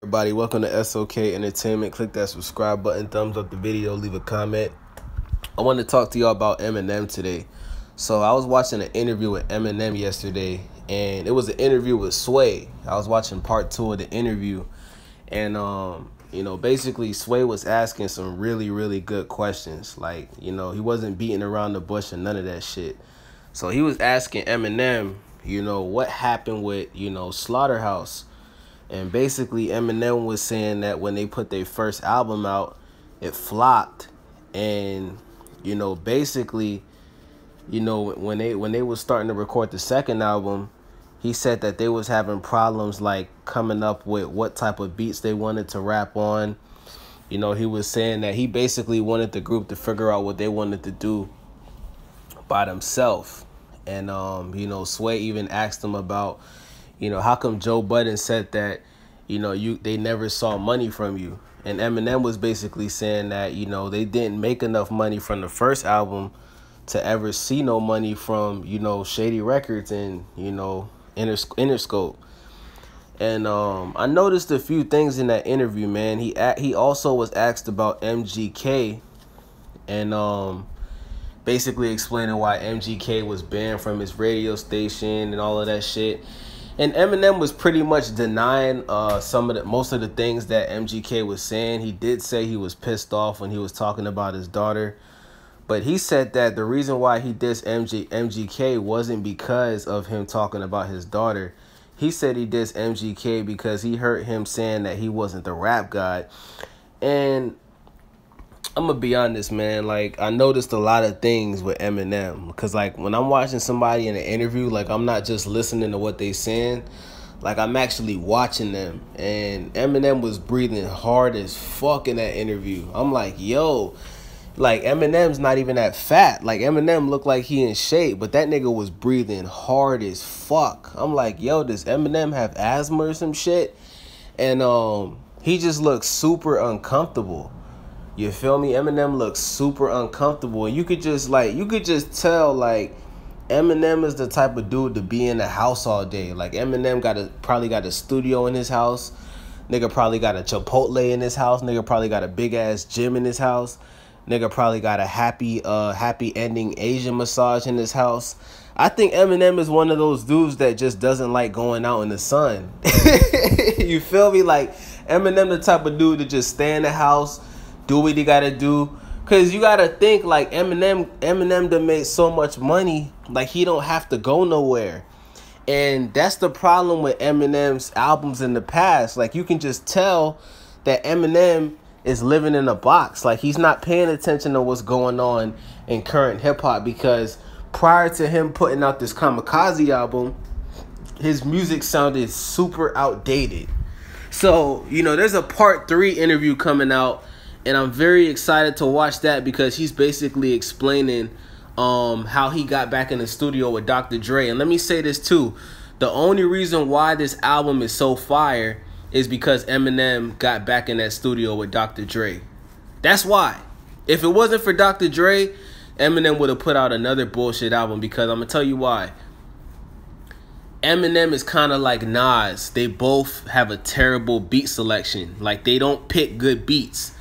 Everybody, welcome to SOK Entertainment. Click that subscribe button, thumbs up the video, leave a comment. I want to talk to y'all about Eminem today. So I was watching an interview with Eminem yesterday, and it was an interview with Sway. I was watching part 2 of the interview, and basically Sway was asking some really good questions. Like, he wasn't beating around the bush and none of that shit. So he was asking Eminem, what happened with, Slaughterhouse. And basically Eminem was saying that when they put their first album out, it flopped. And, basically, when they was starting to record the second album, he said that they was having problems like coming up with what type of beats they wanted to rap on. He was saying that he basically wanted the group to figure out what they wanted to do by themselves. And, Sway even asked him about, how come Joe Budden said that, they never saw money from you? And Eminem was basically saying that, they didn't make enough money from the first album to ever see no money from, Shady Records and, Interscope. And I noticed a few things in that interview, man. He also was asked about MGK and basically explaining why MGK was banned from his radio station and all of that shit. And Eminem was pretty much denying most of the things that MGK was saying. He did say he was pissed off when he was talking about his daughter. But he said that the reason why he dissed MGK wasn't because of him talking about his daughter. He said he dissed MGK because he heard him saying that he wasn't the rap god. And I'm going to be honest, man. Like, I noticed a lot of things with Eminem. Because, like, when I'm watching somebody in an interview, like, I'm not just listening to what they saying. Like, I'm actually watching them. And Eminem was breathing hard as fuck in that interview. I'm like, yo, like, Eminem's not even that fat. Like, Eminem looked like he in shape. But that nigga was breathing hard as fuck. I'm like, yo, does Eminem have asthma or some shit? And he just looks super uncomfortable. You feel me? Eminem looks super uncomfortable. And you could just tell, like, Eminem is the type of dude to be in the house all day. Like, Eminem probably got a studio in his house. Nigga probably got a Chipotle in his house. Nigga probably got a big-ass gym in his house. Nigga probably got a happy ending Asian massage in his house. I think Eminem is one of those dudes that just doesn't like going out in the sun. You feel me? Like, Eminem the type of dude to just stay in the house, do what he gotta do. Cause you gotta think, like, Eminem done made so much money, like, he don't have to go nowhere. And that's the problem with Eminem's albums in the past. Like, you can just tell that Eminem is living in a box. Like, he's not paying attention to what's going on in current hip-hop. Because prior to him putting out this Kamikaze album, his music sounded super outdated. So, there's a part 3 interview coming out, and I'm very excited to watch that because he's basically explaining how he got back in the studio with Dr. Dre. And let me say this too. The only reason why this album is so fire is because Eminem got back in that studio with Dr. Dre. That's why. If it wasn't for Dr. Dre, Eminem would have put out another bullshit album, because I'm going to tell you why. Eminem is kind of like Nas. They both have a terrible beat selection. Like, they don't pick good beats.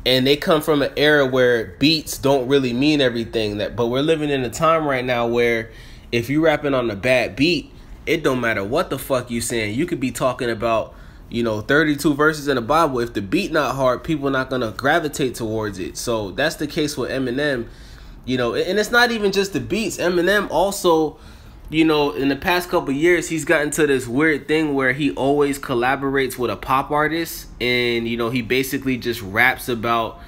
And they come from an era where beats don't really mean everything. But we're living in a time right now where if you rapping on a bad beat, it don't matter what the fuck you saying. You could be talking about, 32 verses in the Bible. If the beat not hard, people not going to gravitate towards it. So that's the case with Eminem. And it's not even just the beats. Eminem also, in the past couple years, he's gotten to this weird thing where he always collaborates with a pop artist. And, he basically just raps about,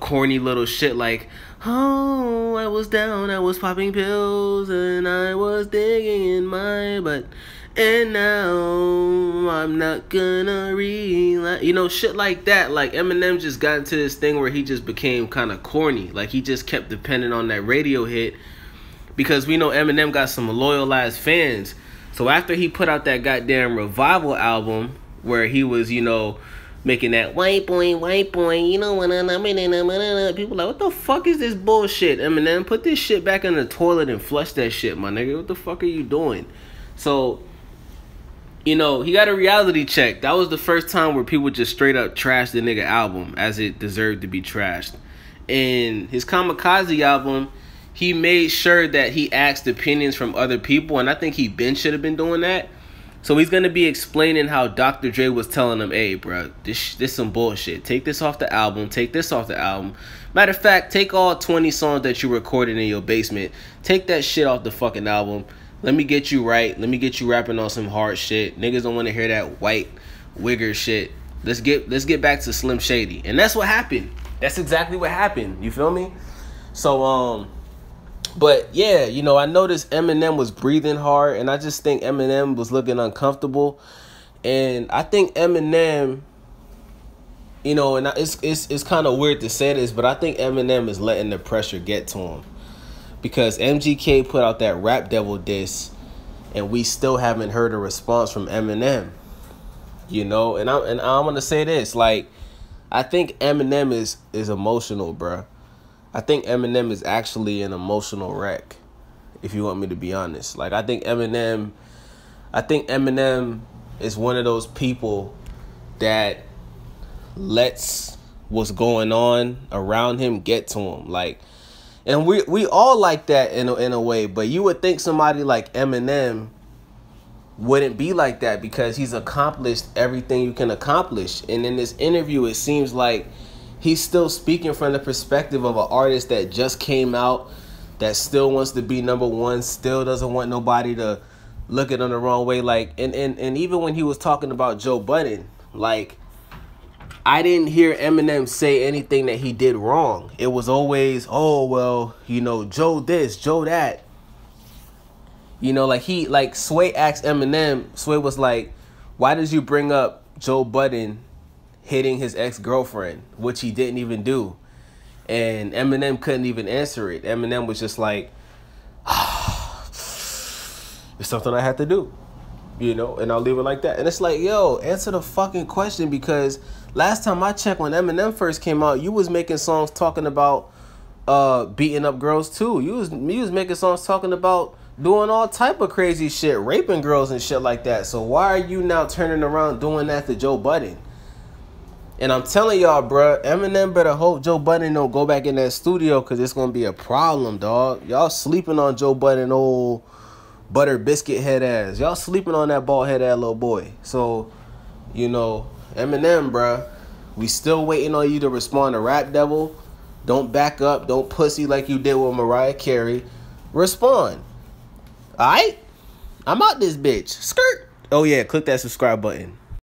corny little shit like, oh, I was down, I was popping pills, and I was digging in my butt. And now I'm not gonna realize, shit like that. Like, Eminem just got into this thing where he just became kind of corny. Like, he just kept depending on that radio hit. Because we know Eminem got some loyal ass fans. So after he put out that goddamn Revival album where he was, making that white boy, people like, what the fuck is this bullshit? Eminem, put this shit back in the toilet and flush that shit, my nigga. What the fuck are you doing? So you know, he got a reality check. That was the first time where people just straight up trashed the nigga album as it deserved to be trashed. And his Kamikaze album, he made sure that he asked opinions from other people, and I think he should have been doing that. So he's going to be explaining how Dr. Dre was telling him, hey, bro, this some bullshit. Take this off the album. Take this off the album. Matter of fact, take all 20 songs that you recorded in your basement. Take that shit off the fucking album. Let me get you right. Let me get you rapping on some hard shit. Niggas don't want to hear that white wigger shit. Let's get back to Slim Shady. And that's what happened. That's exactly what happened. You feel me? So, but yeah, you know, I noticed Eminem was breathing hard, and I just think Eminem was looking uncomfortable. And I think Eminem, you know, and it's kind of weird to say this, but I think Eminem is letting the pressure get to him. Because MGK put out that Rap Devil diss, and we still haven't heard a response from Eminem. You know, and I'm gonna say this, like, I think Eminem is emotional, bruh. I think Eminem is actually an emotional wreck, if you want me to be honest. Like, I think Eminem is one of those people that lets what's going on around him get to him. Like, and we all like that in a way, but you would think somebody like Eminem wouldn't be like that because he's accomplished everything you can accomplish. And in this interview, it seems like he's still speaking from the perspective of an artist that just came out, that still wants to be number one, still doesn't want nobody to look at him the wrong way. Like, and even when he was talking about Joe Budden, like, I didn't hear Eminem say anything that he did wrong. It was always, oh, well, you know, Joe this, Joe that. You know, like Sway asked Eminem, Sway was like, why did you bring up Joe Budden hitting his ex-girlfriend, which he didn't even do? And Eminem couldn't even answer it. Eminem was just like, it's something I had to do, you know, and I'll leave it like that. And it's like, yo, answer the fucking question, because last time I checked, when Eminem first came out, you was making songs talking about beating up girls too. You was making songs talking about doing all type of crazy shit, raping girls and shit like that. So why are you now turning around doing that to Joe Budden? And I'm telling y'all, bruh, Eminem better hope Joe Budden don't go back in that studio, because it's going to be a problem, dog. Y'all sleeping on Joe Budden, old butter biscuit head ass. Y'all sleeping on that bald head ass little boy. So, you know, Eminem, bruh, we still waiting on you to respond to Rap Devil. Don't back up. Don't pussy like you did with Mariah Carey. Respond. Alright? I'm out this bitch. Skirt. Oh yeah, click that subscribe button.